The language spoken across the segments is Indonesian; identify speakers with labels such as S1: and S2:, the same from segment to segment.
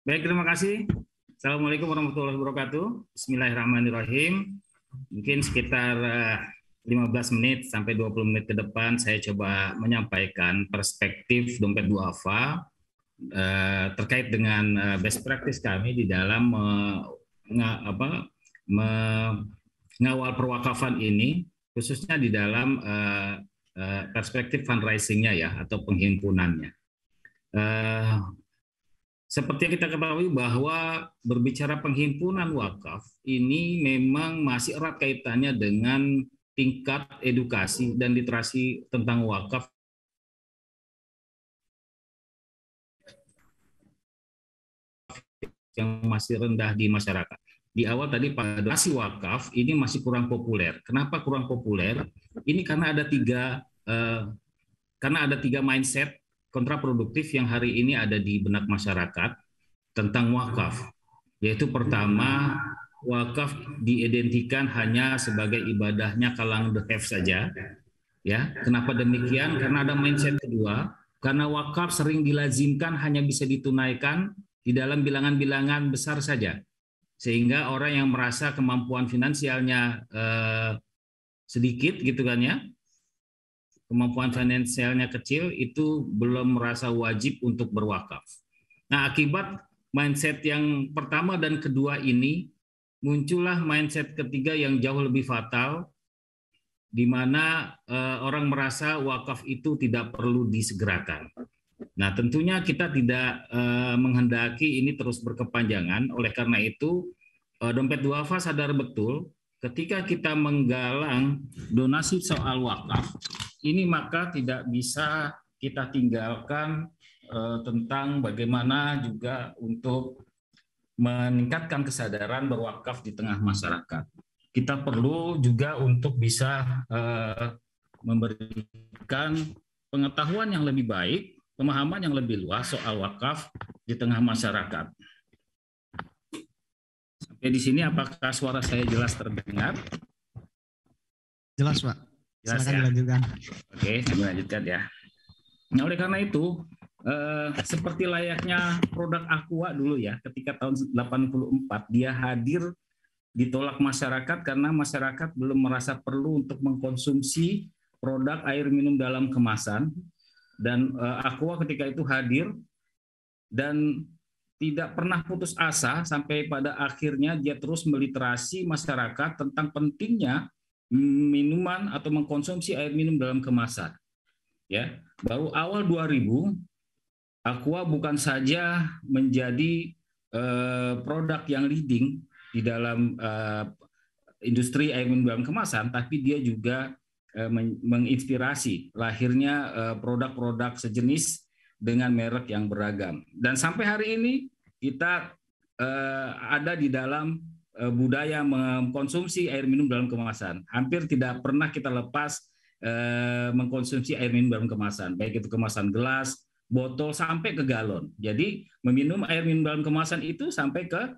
S1: Baik, terima kasih. Assalamualaikum warahmatullahi wabarakatuh. Bismillahirrahmanirrahim. Mungkin sekitar 15 menit sampai 20 menit ke depan saya coba menyampaikan perspektif dompet duafa terkait dengan best practice kami di dalam mengawal perwakafan ini, khususnya di dalam perspektif fundraising-nya ya atau penghimpunannya. Seperti yang kita ketahui bahwa berbicara penghimpunan wakaf ini memang masih erat kaitannya dengan tingkat edukasi dan literasi tentang wakaf yang masih rendah di masyarakat. Di awal tadi pada donasi wakaf ini masih kurang populer. Kenapa kurang populer? Ini karena ada tiga mindset kontraproduktif yang hari ini ada di benak masyarakat tentang wakaf, yaitu pertama, wakaf diidentikan hanya sebagai ibadahnya kalangan the have saja. Ya, kenapa demikian? Karena ada mindset kedua, karena wakaf sering dilazimkan hanya bisa ditunaikan di dalam bilangan-bilangan besar saja, sehingga orang yang merasa kemampuan finansialnya sedikit gitu kan ya, kemampuan finansialnya kecil, itu belum merasa wajib untuk berwakaf. Nah, akibat mindset yang pertama dan kedua ini, muncullah mindset ketiga yang jauh lebih fatal, di mana orang merasa wakaf itu tidak perlu disegerakan. Nah, tentunya kita tidak menghendaki ini terus berkepanjangan, oleh karena itu dompet duafa sadar betul ketika kita menggalang donasi soal wakaf, ini maka tidak bisa kita tinggalkan tentang bagaimana juga untuk meningkatkan kesadaran berwakaf di tengah masyarakat. Kita perlu juga untuk bisa memberikan pengetahuan yang lebih baik, pemahaman yang lebih luas soal wakaf di tengah masyarakat. Sampai di sini apakah suara saya jelas terdengar?
S2: Jelas, Pak.
S1: Jelas,
S2: silakan
S1: ya?
S2: Dilanjutkan.
S1: Oke, saya melanjutkan ya. Nah, oleh karena itu, seperti layaknya produk Aqua dulu ya, ketika tahun 84 dia hadir ditolak masyarakat karena masyarakat belum merasa perlu untuk mengkonsumsi produk air minum dalam kemasan, dan Aqua ketika itu hadir dan tidak pernah putus asa sampai pada akhirnya dia terus meliterasi masyarakat tentang pentingnya minuman atau mengkonsumsi air minum dalam kemasan. Ya, baru awal 2000 Aqua bukan saja menjadi produk yang leading di dalam industri air minum dalam kemasan, tapi dia juga menginspirasi lahirnya produk-produk sejenis dengan merek yang beragam. Dan sampai hari ini kita ada di dalam budaya mengkonsumsi air minum dalam kemasan. Hampir tidak pernah kita lepas mengkonsumsi air minum dalam kemasan, baik itu kemasan gelas, botol, sampai ke galon. Jadi meminum air minum dalam kemasan itu sampai ke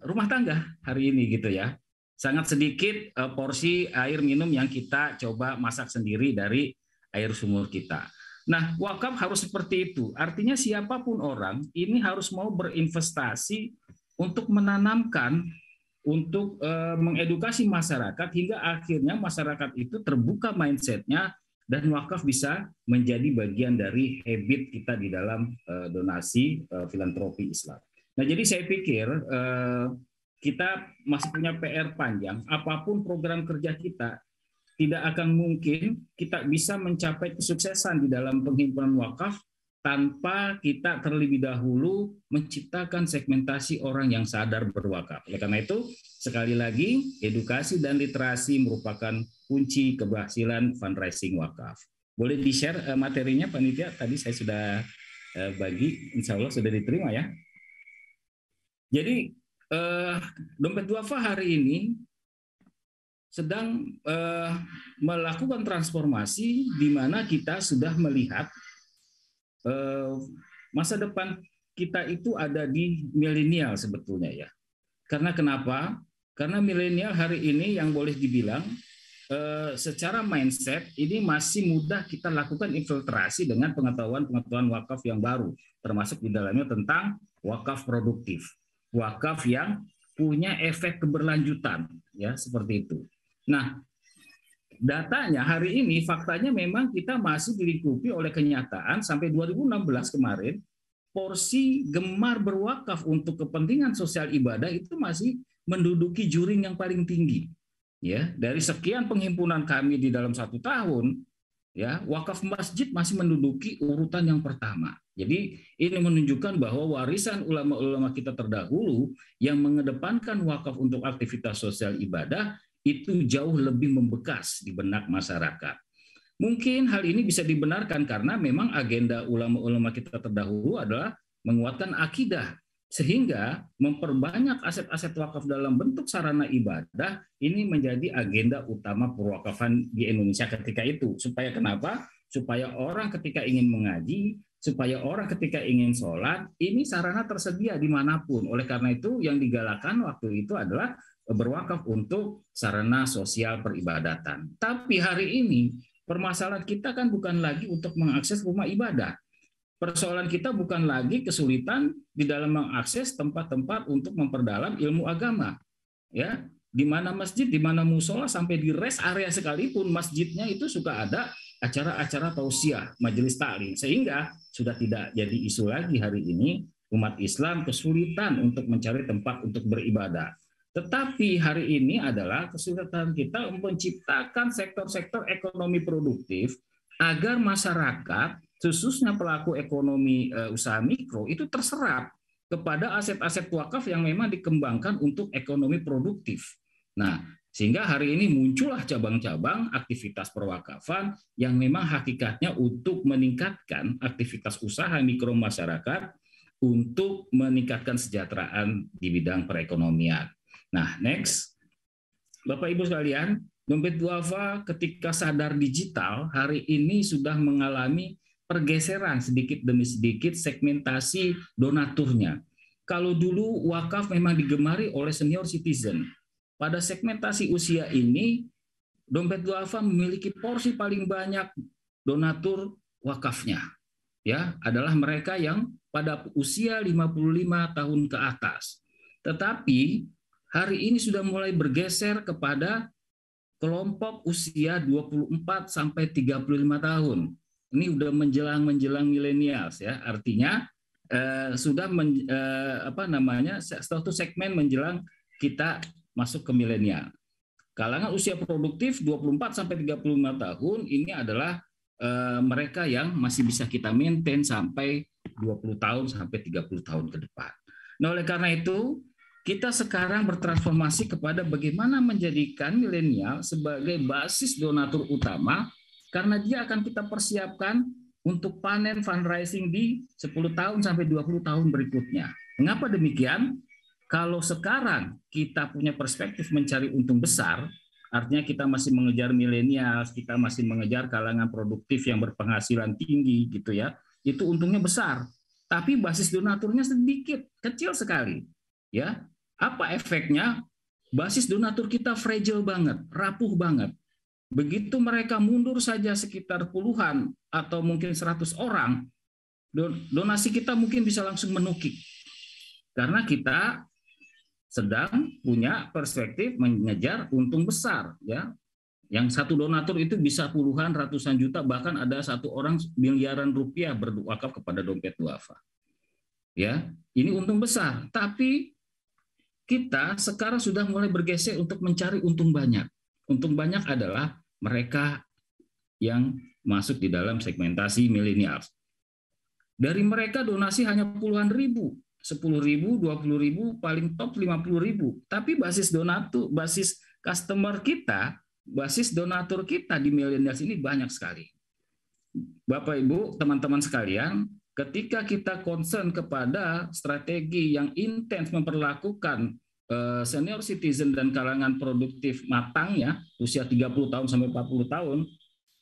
S1: rumah tangga hari ini gitu ya. Sangat sedikit porsi air minum yang kita coba masak sendiri dari air sumur kita. Nah, wakaf harus seperti itu. Artinya siapapun orang ini harus mau berinvestasi untuk menanamkan, untuk mengedukasi masyarakat hingga akhirnya masyarakat itu terbuka mindsetnya dan wakaf bisa menjadi bagian dari habit kita di dalam donasi filantropi Islam. Nah, jadi saya pikir kita masih punya PR panjang. Apapun program kerja kita, tidak akan mungkin kita bisa mencapai kesuksesan di dalam penghimpunan wakaf tanpa kita terlebih dahulu menciptakan segmentasi orang yang sadar berwakaf. Oleh karena itu, sekali lagi, edukasi dan literasi merupakan kunci keberhasilan fundraising wakaf. Boleh di-share materinya, Panitia? Tadi saya sudah bagi, insya Allah sudah diterima ya. Jadi, dompet duafa hari ini sedang melakukan transformasi di mana kita sudah melihat masa depan kita itu ada di milenial sebetulnya ya. Karena kenapa? Karena milenial hari ini yang boleh dibilang secara mindset ini masih mudah kita lakukan infiltrasi dengan pengetahuan-pengetahuan wakaf yang baru, termasuk di dalamnya tentang wakaf produktif, wakaf yang punya efek keberlanjutan, ya seperti itu. Nah, datanya hari ini faktanya memang kita masih dilingkupi oleh kenyataan sampai 2016 kemarin porsi gemar berwakaf untuk kepentingan sosial ibadah itu masih menduduki juring yang paling tinggi. Ya, dari sekian penghimpunan kami di dalam 1 tahun, ya wakaf masjid masih menduduki urutan yang pertama. Jadi ini menunjukkan bahwa warisan ulama-ulama kita terdahulu yang mengedepankan wakaf untuk aktivitas sosial ibadah itu jauh lebih membekas di benak masyarakat. Mungkin hal ini bisa dibenarkan karena memang agenda ulama-ulama kita terdahulu adalah menguatkan akidah, sehingga memperbanyak aset-aset wakaf dalam bentuk sarana ibadah ini menjadi agenda utama perwakafan di Indonesia ketika itu. Supaya kenapa? Supaya orang ketika ingin mengaji, supaya orang ketika ingin sholat, ini sarana tersedia dimanapun. Oleh karena itu yang digalakan waktu itu adalah berwakaf untuk sarana sosial peribadatan. Tapi hari ini permasalahan kita kan bukan lagi untuk mengakses rumah ibadah. Persoalan kita bukan lagi kesulitan di dalam mengakses tempat-tempat untuk memperdalam ilmu agama. Ya, di mana masjid, di mana musola, sampai di rest area sekalipun masjidnya itu suka ada acara-acara tausiah, majelis taklim, sehingga sudah tidak jadi isu lagi hari ini umat Islam kesulitan untuk mencari tempat untuk beribadah. Tetapi hari ini adalah kesulitan kita menciptakan sektor-sektor ekonomi produktif agar masyarakat, khususnya pelaku ekonomi usaha mikro, itu terserap kepada aset-aset wakaf yang memang dikembangkan untuk ekonomi produktif. Nah, sehingga hari ini muncullah cabang-cabang aktivitas perwakafan yang memang hakikatnya untuk meningkatkan aktivitas usaha mikro masyarakat untuk meningkatkan kesejahteraan di bidang perekonomian. Nah, next. Bapak Ibu sekalian, dompet duafa ketika sadar digital hari ini sudah mengalami pergeseran sedikit demi sedikit segmentasi donaturnya. Kalau dulu wakaf memang digemari oleh senior citizen, pada segmentasi usia ini dompet duafa memiliki porsi paling banyak donatur wakafnya. Ya, adalah mereka yang pada usia 55 tahun ke atas. Tetapi hari ini sudah mulai bergeser kepada kelompok usia 24 sampai 35 tahun. Ini udah menjelang milenials ya. Artinya sudah suatu segmen menjelang kita masuk ke milenial. Kalangan usia produktif 24 sampai 35 tahun ini adalah mereka yang masih bisa kita maintain sampai 20 tahun sampai 30 tahun ke depan. Nah, oleh karena itu kita sekarang bertransformasi kepada bagaimana menjadikan milenial sebagai basis donatur utama karena dia akan kita persiapkan untuk panen fundraising di 10 tahun sampai 20 tahun berikutnya. Mengapa demikian? Kalau sekarang kita punya perspektif mencari untung besar, artinya kita masih mengejar milenial, kita masih mengejar kalangan produktif yang berpenghasilan tinggi gitu ya. Itu untungnya besar. Tapi basis donaturnya sedikit, kecil sekali. Ya, apa efeknya? Basis donatur kita fragile banget, rapuh banget. Begitu mereka mundur saja sekitar puluhan atau mungkin 100 orang, donasi kita mungkin bisa langsung menukik. Karena kita sedang punya perspektif mengejar untung besar, ya. Yang satu donatur itu bisa puluhan, ratusan juta, bahkan ada satu orang miliaran rupiah berwakaf kepada dompet duafa. Ya, ini untung besar, tapi kita sekarang sudah mulai bergeser untuk mencari untung banyak. Untung banyak adalah mereka yang masuk di dalam segmentasi milenials. Dari mereka donasi hanya puluhan ribu, 10.000, 20.000, paling top 50.000. Tapi basis donatur, basis customer kita, basis donatur kita di milenials ini banyak sekali. Bapak Ibu, teman-teman sekalian, ketika kita concern kepada strategi yang intens memperlakukan senior citizen dan kalangan produktif matangnya usia 30 tahun sampai 40 tahun,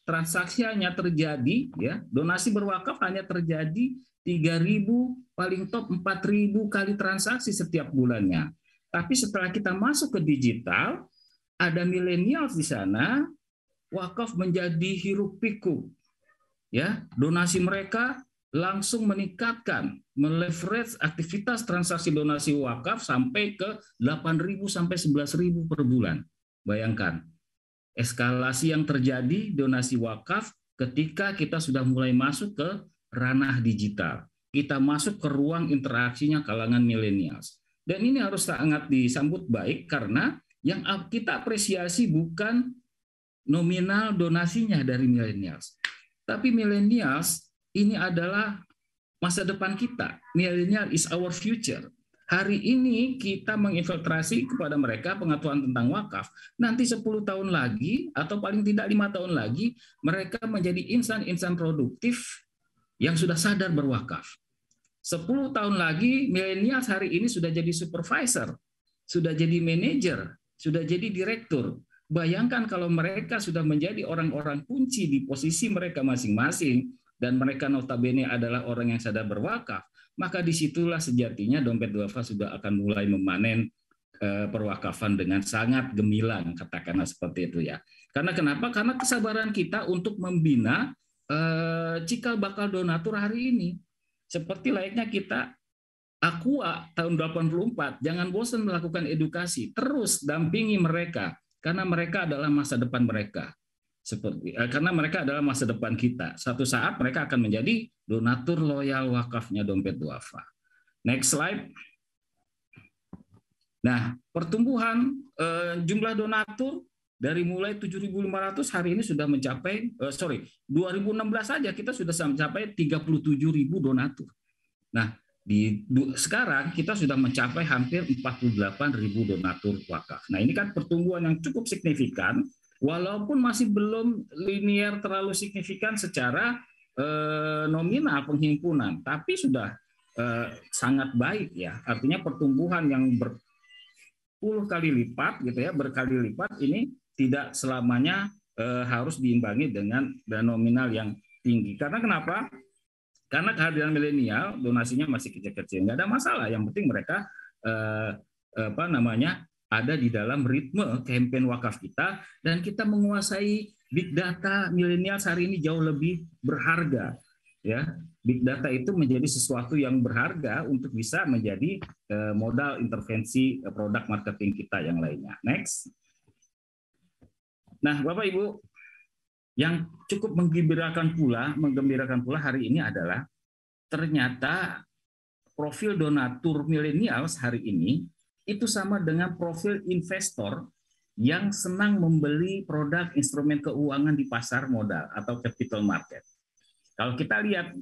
S1: transaksi hanya terjadi, ya, donasi berwakaf hanya terjadi 3.000, paling top 4.000 kali transaksi setiap bulannya. Tapi setelah kita masuk ke digital, ada millennials di sana wakaf menjadi hiruk pikuk. Ya, donasi mereka langsung meningkatkan, meleverage aktivitas transaksi donasi wakaf sampai ke 8.000 sampai 11.000 per bulan. Bayangkan, eskalasi yang terjadi donasi wakaf ketika kita sudah mulai masuk ke ranah digital. Kita masuk ke ruang interaksinya kalangan milenials. Dan ini harus sangat disambut baik karena yang kita apresiasi bukan nominal donasinya dari millennials. Tapi millennials ini adalah masa depan kita. Millennial is our future. Hari ini kita menginfiltrasi kepada mereka pengetahuan tentang wakaf. Nanti 10 tahun lagi atau paling tidak 5 tahun lagi mereka menjadi insan-insan produktif yang sudah sadar berwakaf. 10 tahun lagi millennials hari ini sudah jadi supervisor, sudah jadi manajer, sudah jadi direktur. Bayangkan kalau mereka sudah menjadi orang-orang kunci di posisi mereka masing-masing dan mereka notabene adalah orang yang sadar berwakaf, maka disitulah sejatinya dompet duafa sudah akan mulai memanen perwakafan dengan sangat gemilang, katakanlah seperti itu ya. Karena kenapa? Karena kesabaran kita untuk membina cikal bakal donatur hari ini. Seperti layaknya kita Aqua tahun 84, jangan bosan melakukan edukasi, terus dampingi mereka karena mereka adalah masa depan mereka. Karena mereka adalah masa depan kita. Suatu saat mereka akan menjadi donatur loyal wakafnya dompet duafa. Next slide. Nah, pertumbuhan jumlah donatur dari mulai 7.500 hari ini sudah mencapai 2016 saja kita sudah mencapai 37.000 donatur. Nah, sekarang kita sudah mencapai hampir 48.000 donatur wakaf. Nah, ini kan pertumbuhan yang cukup signifikan, walaupun masih belum linear terlalu signifikan secara nominal penghimpunan, tapi sudah sangat baik ya. Artinya pertumbuhan yang berpuluh kali lipat gitu ya, berkali lipat ini tidak selamanya harus diimbangi dengan nominal yang tinggi. Karena kenapa? Karena kehadiran milenial donasinya masih kecil-kecil, nggak ada masalah. Yang penting mereka ada di dalam ritme campaign wakaf kita dan kita menguasai big data. Milenial hari ini jauh lebih berharga. Ya, big data itu menjadi sesuatu yang berharga untuk bisa menjadi modal intervensi produk marketing kita yang lainnya. Next. Nah, Bapak Ibu, yang cukup menggembirakan pula hari ini adalah ternyata profil donatur milenials hari ini itu sama dengan profil investor yang senang membeli produk instrumen keuangan di pasar modal atau capital market. Kalau kita lihat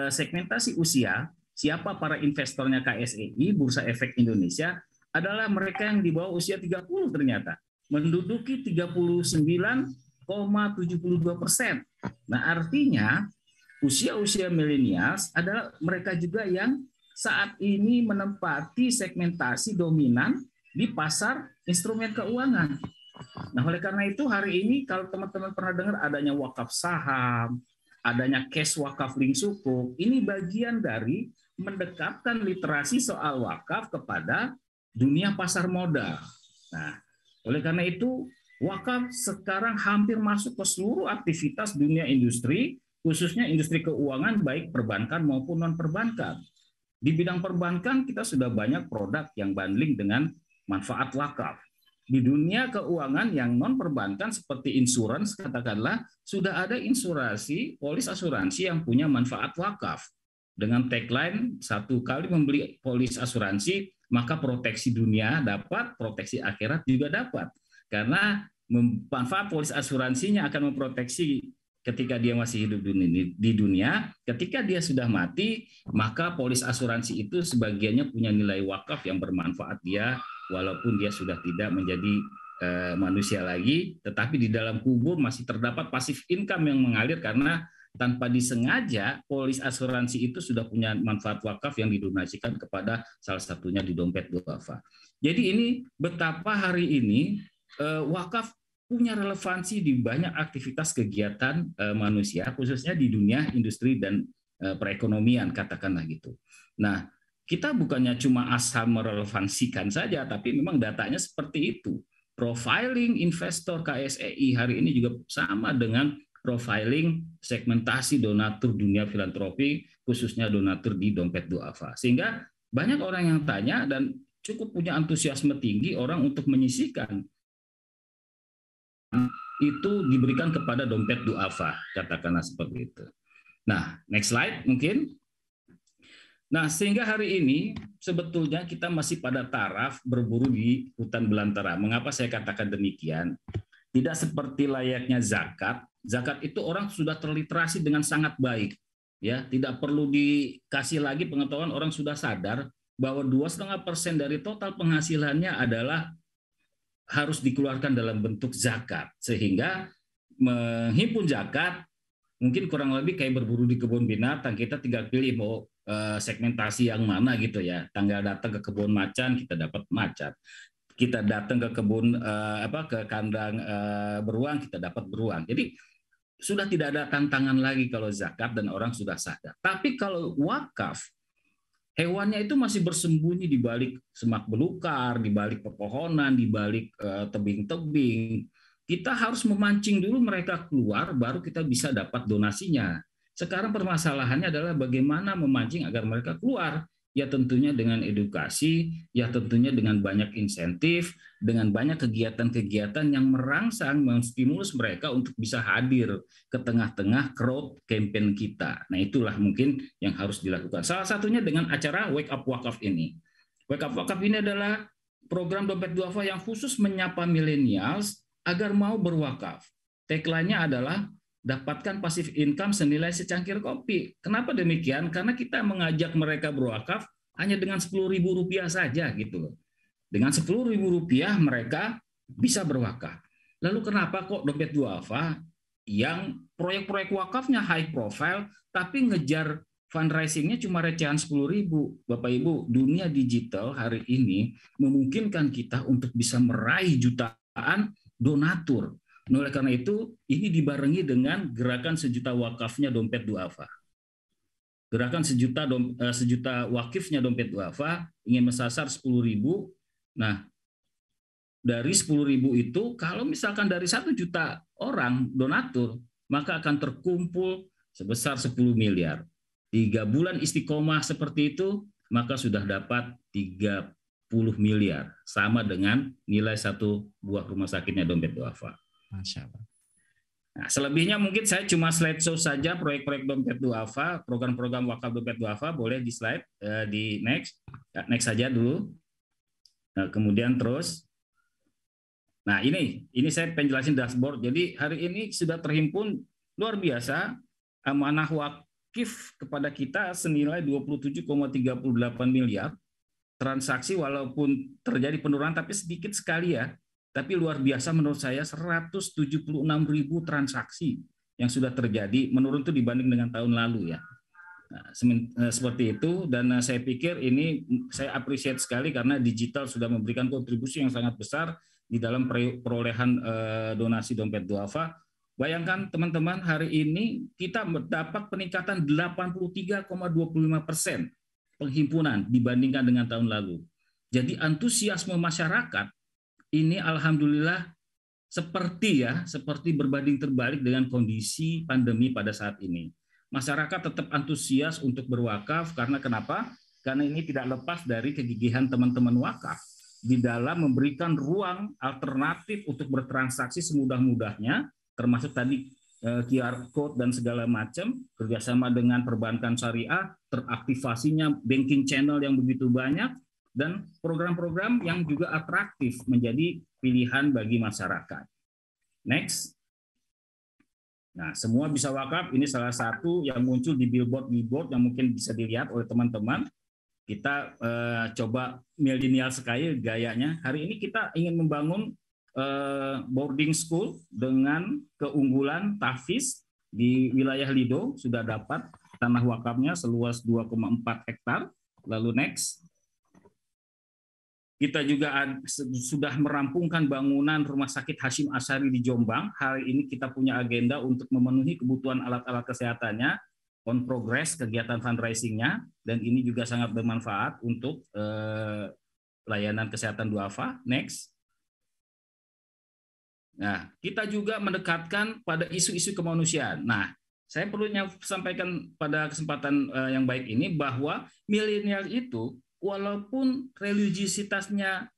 S1: segmentasi usia, siapa para investornya KSEI, Bursa Efek Indonesia, adalah mereka yang di bawah usia 30 ternyata. Menduduki 39,72%. Nah, artinya usia-usia milenials adalah mereka juga yang saat ini menempati segmentasi dominan di pasar instrumen keuangan. Nah, oleh karena itu hari ini kalau teman-teman pernah dengar adanya wakaf saham, adanya cash wakaf link sukuk, ini bagian dari mendekatkan literasi soal wakaf kepada dunia pasar modal. Nah, oleh karena itu, wakaf sekarang hampir masuk ke seluruh aktivitas dunia industri, khususnya industri keuangan baik perbankan maupun non-perbankan. Di bidang perbankan kita sudah banyak produk yang bundling dengan manfaat wakaf. Di dunia keuangan yang non-perbankan seperti insurance, katakanlah, sudah ada insurasi, polis asuransi yang punya manfaat wakaf. Dengan tagline, satu kali membeli polis asuransi, maka proteksi dunia dapat, proteksi akhirat juga dapat. Karena manfaat polis asuransinya akan memproteksi ketika dia masih hidup di dunia, ketika dia sudah mati, maka polis asuransi itu sebagiannya punya nilai wakaf yang bermanfaat dia, walaupun dia sudah tidak menjadi manusia lagi, tetapi di dalam kubur masih terdapat pasif income yang mengalir karena tanpa disengaja polis asuransi itu sudah punya manfaat wakaf yang didonasikan kepada salah satunya di dompet duafa. Jadi ini betapa hari ini wakaf punya relevansi di banyak aktivitas kegiatan manusia, khususnya di dunia industri dan perekonomian, katakanlah gitu. Nah, kita bukannya cuma asal merelevansikan saja, tapi memang datanya seperti itu. profiling investor KSEI hari ini juga sama dengan profiling segmentasi donatur dunia filantropi, khususnya donatur di Dompet Duafa. Sehingga banyak orang yang tanya dan cukup punya antusiasme tinggi orang untuk menyisihkan itu diberikan kepada Dompet Duafa, katakanlah seperti itu. Nah, next slide mungkin. Nah, sehingga hari ini sebetulnya kita masih pada taraf berburu di hutan belantara. Mengapa saya katakan demikian? Tidak seperti layaknya zakat. Zakat itu orang sudah terliterasi dengan sangat baik. Ya, tidak perlu dikasih lagi pengetahuan, orang sudah sadar bahwa 2,5% dari total penghasilannya adalah harus dikeluarkan dalam bentuk zakat. Sehingga menghimpun zakat mungkin kurang lebih kayak berburu di kebun binatang, kita tinggal pilih mau segmentasi yang mana gitu ya. Tanggal datang ke kebun macan kita dapat macan. Kita datang ke kebun ke kandang beruang kita dapat beruang. Jadi sudah tidak ada tantangan lagi kalau zakat dan orang sudah sadar. Tapi kalau wakaf, hewannya itu masih bersembunyi di balik semak belukar, di balik pepohonan, di balik tebing-tebing. Kita harus memancing dulu mereka keluar, baru kita bisa dapat donasinya. Sekarang permasalahannya adalah bagaimana memancing agar mereka keluar. Ya tentunya dengan edukasi, ya tentunya dengan banyak insentif, dengan banyak kegiatan-kegiatan yang merangsang, menstimulus mereka untuk bisa hadir ke tengah-tengah crowd campaign kita. Nah itulah mungkin yang harus dilakukan. Salah satunya dengan acara Wake Up Wakaf ini. Wake Up Wakaf ini adalah program Dompet Duafa yang khusus menyapa millennials agar mau berwakaf. Tagline-nya adalah dapatkan pasif income senilai secangkir kopi. Kenapa demikian? Karena kita mengajak mereka berwakaf hanya dengan Rp10.000 saja gitu loh. Dengan Rp10.000 mereka bisa berwakaf. Lalu kenapa kok Dompet Duafa yang proyek-proyek wakafnya high profile tapi ngejar fundraisingnya cuma recehan 10.000. Bapak Ibu, dunia digital hari ini memungkinkan kita untuk bisa meraih jutaan donatur. Oleh karena itu, ini dibarengi dengan gerakan sejuta wakafnya Dompet Duafa. Gerakan sejuta wakifnya Dompet Duafa ingin mesasar 10.000. Nah, dari 10.000 itu, kalau misalkan dari 1 juta orang donatur, maka akan terkumpul sebesar 10 miliar. 3 bulan istiqomah seperti itu, maka sudah dapat 30 miliar. Sama dengan nilai 1 buah rumah sakitnya Dompet Duafa.
S2: Masya Allah.
S1: Nah, selebihnya mungkin saya cuma slideshow saja proyek-proyek Dompet Duafa, program-program wakaf Dompet Duafa, boleh di slide, di next saja dulu. Nah, kemudian terus. Nah ini saya penjelasin dashboard. Jadi hari ini sudah terhimpun luar biasa amanah wakif kepada kita senilai 27,38 miliar. Transaksi walaupun terjadi penurunan tapi sedikit sekali ya. Tapi luar biasa menurut saya 176.000 transaksi yang sudah terjadi, menurun itu dibanding dengan tahun lalu ya. Nah, seperti itu, dan saya pikir ini saya appreciate sekali karena digital sudah memberikan kontribusi yang sangat besar di dalam perolehan donasi Dompet Duafa. Bayangkan teman-teman, hari ini kita mendapat peningkatan 83,25% penghimpunan dibandingkan dengan tahun lalu. Jadi antusiasme masyarakat ini alhamdulillah seperti berbanding terbalik dengan kondisi pandemi pada saat ini. Masyarakat tetap antusias untuk berwakaf karena kenapa? Karena ini tidak lepas dari kegigihan teman-teman wakaf di dalam memberikan ruang alternatif untuk bertransaksi semudah-mudahnya, termasuk tadi QR code dan segala macam, kerjasama dengan perbankan syariah, teraktivasinya banking channel yang begitu banyak, dan program-program yang juga atraktif menjadi pilihan bagi masyarakat. Next. Nah, semua bisa wakaf, ini salah satu yang muncul di billboard yang mungkin bisa dilihat oleh teman-teman. Kita coba milenial sekali gayanya. Hari ini kita ingin membangun boarding school dengan keunggulan tahfiz di wilayah Lido, sudah dapat tanah wakafnya seluas 2,4 hektar. Lalu next. Kita juga sudah merampungkan bangunan Rumah Sakit Hasyim Asy'ari di Jombang. Hari ini kita punya agenda untuk memenuhi kebutuhan alat-alat kesehatannya, on progress kegiatan fundraisingnya, dan ini juga sangat bermanfaat untuk layanan kesehatan duafa. Next. Nah, kita juga mendekatkan pada isu-isu kemanusiaan. Nah, saya perlu sampaikan pada kesempatan yang baik ini bahwa milenial itu walaupun religiositasnya,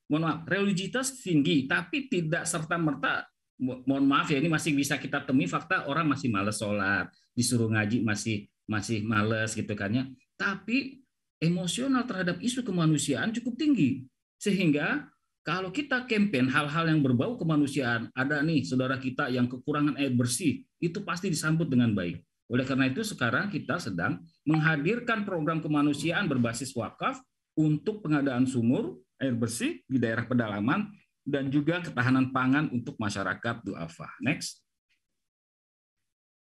S1: mohon maaf, religiositas tinggi, tapi tidak serta-merta, mohon maaf ya, ini masih bisa kita temui fakta orang masih males sholat, disuruh ngaji masih males gitu kan ya. Tapi emosional terhadap isu kemanusiaan cukup tinggi. Sehingga kalau kita campaign hal-hal yang berbau kemanusiaan, ada nih saudara kita yang kekurangan air bersih, itu pasti disambut dengan baik. Oleh karena itu sekarang kita sedang menghadirkan program kemanusiaan berbasis wakaf untuk pengadaan sumur, air bersih di daerah pedalaman, dan juga ketahanan pangan untuk masyarakat du'afa. Next.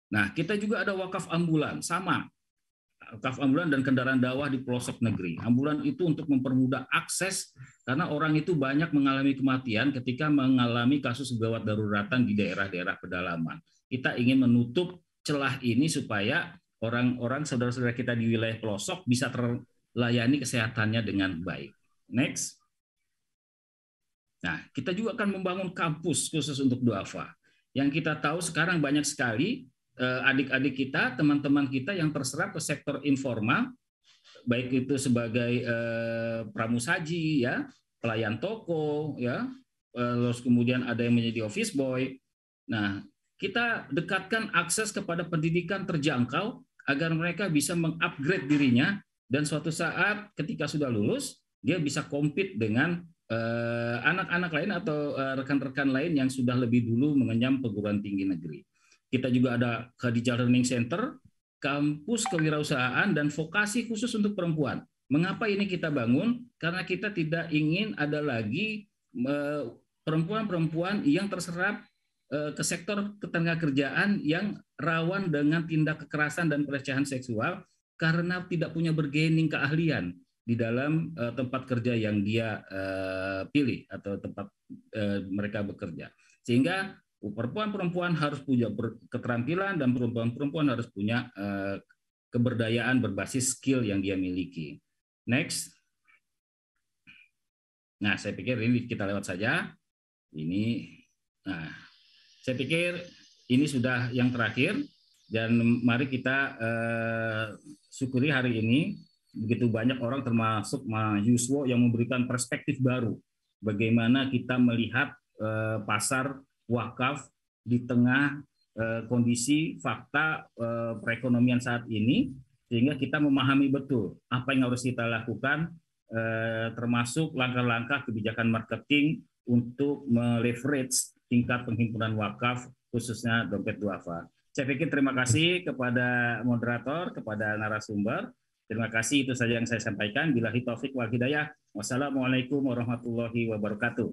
S1: Nah, kita juga ada wakaf ambulan, sama. Wakaf ambulan dan kendaraan dakwah di pelosok negeri. Ambulan itu untuk mempermudah akses karena orang itu banyak mengalami kematian ketika mengalami kasus gawat daruratan di daerah-daerah pedalaman. Kita ingin menutup celah ini supaya orang-orang saudara-saudara kita di wilayah pelosok bisa terlayani kesehatannya dengan baik. Next. Nah, kita juga akan membangun kampus khusus untuk du'afa. Yang kita tahu sekarang banyak sekali adik-adik kita, teman-teman kita yang terserap ke sektor informal, baik itu sebagai pramusaji, ya, pelayan toko, ya, terus kemudian ada yang menjadi office boy. Nah, kita dekatkan akses kepada pendidikan terjangkau agar mereka bisa mengupgrade dirinya dan suatu saat ketika sudah lulus dia bisa compete dengan anak-anak lain atau rekan-rekan lain yang sudah lebih dulu mengenyam perguruan tinggi negeri. Kita juga ada Khadijah Learning Center, kampus kewirausahaan dan vokasi khusus untuk perempuan. Mengapa ini kita bangun? Karena kita tidak ingin ada lagi perempuan-perempuan yang terserap ke sektor ketenagakerjaan yang rawan dengan tindak kekerasan dan pelecehan seksual karena tidak punya bargaining keahlian di dalam tempat kerja yang dia pilih atau tempat mereka bekerja. Sehingga perempuan-perempuan harus punya keterampilan dan perempuan-perempuan harus punya keberdayaan berbasis skill yang dia miliki. Next. Nah, saya pikir ini kita lewat saja. Nah, saya pikir ini sudah yang terakhir dan mari kita syukuri hari ini begitu banyak orang termasuk Mas Yuswo yang memberikan perspektif baru bagaimana kita melihat pasar wakaf di tengah kondisi fakta perekonomian saat ini, sehingga kita memahami betul apa yang harus kita lakukan, termasuk langkah-langkah kebijakan marketing untuk meleverage tingkat penghimpunan wakaf khususnya dompet du'afa. Saya pikir terima kasih kepada moderator, kepada narasumber. Terima kasih, itu saja yang saya sampaikan. Billahi taufik wal hidayah. Wassalamualaikum warahmatullahi wabarakatuh.